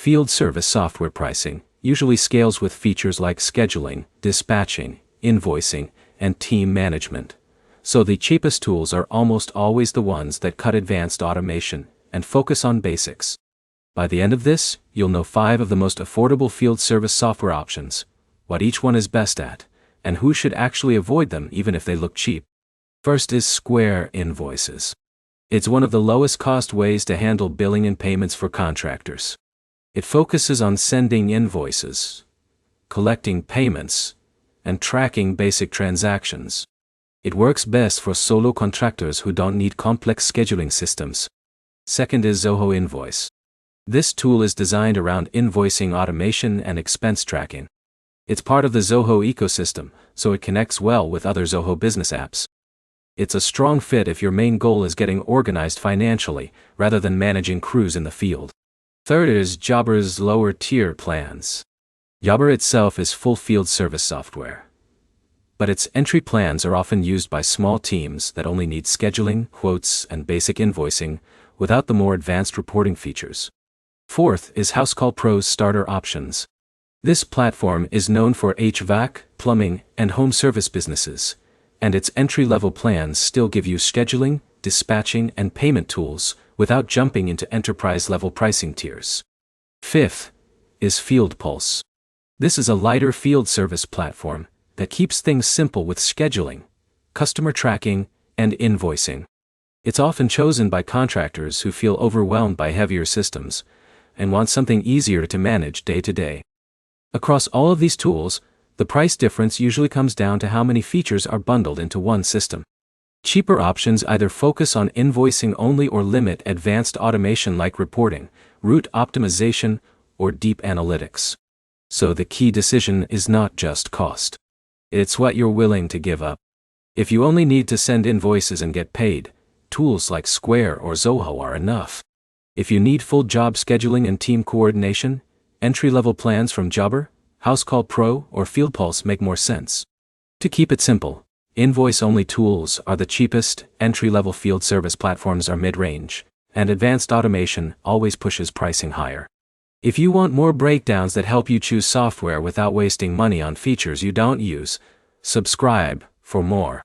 Field service software pricing usually scales with features like scheduling, dispatching, invoicing, and team management. So the cheapest tools are almost always the ones that cut advanced automation and focus on basics. By the end of this, you'll know 5 of the most affordable field service software options, what each one is best at, and who should actually avoid them even if they look cheap. First is Square Invoices. It's one of the lowest cost ways to handle billing and payments for contractors. It focuses on sending invoices, collecting payments, and tracking basic transactions. It works best for solo contractors who don't need complex scheduling systems. Second is Zoho Invoice. This tool is designed around invoicing automation and expense tracking. It's part of the Zoho ecosystem, so it connects well with other Zoho business apps. It's a strong fit if your main goal is getting organized financially, rather than managing crews in the field. Third is Jobber's lower-tier plans. Jobber itself is full field service software, but its entry plans are often used by small teams that only need scheduling, quotes, and basic invoicing, without the more advanced reporting features. Fourth is Housecall Pro's starter options. This platform is known for HVAC, plumbing, and home service businesses, and its entry-level plans still give you scheduling, dispatching, and payment tools without jumping into enterprise-level pricing tiers. Fifth is FieldPulse. This is a lighter field service platform that keeps things simple with scheduling, customer tracking, and invoicing. It's often chosen by contractors who feel overwhelmed by heavier systems and want something easier to manage day to day. Across all of these tools, the price difference usually comes down to how many features are bundled into one system. Cheaper options either focus on invoicing only or limit advanced automation like reporting, route optimization, or deep analytics. So the key decision is not just cost. It's what you're willing to give up. If you only need to send invoices and get paid, tools like Square or Zoho are enough. If you need full job scheduling and team coordination, entry-level plans from Jobber, Housecall Pro, or FieldPulse make more sense. To keep it simple, invoice-only tools are the cheapest, entry-level field service platforms are mid-range, and advanced automation always pushes pricing higher. If you want more breakdowns that help you choose software without wasting money on features you don't use, subscribe for more.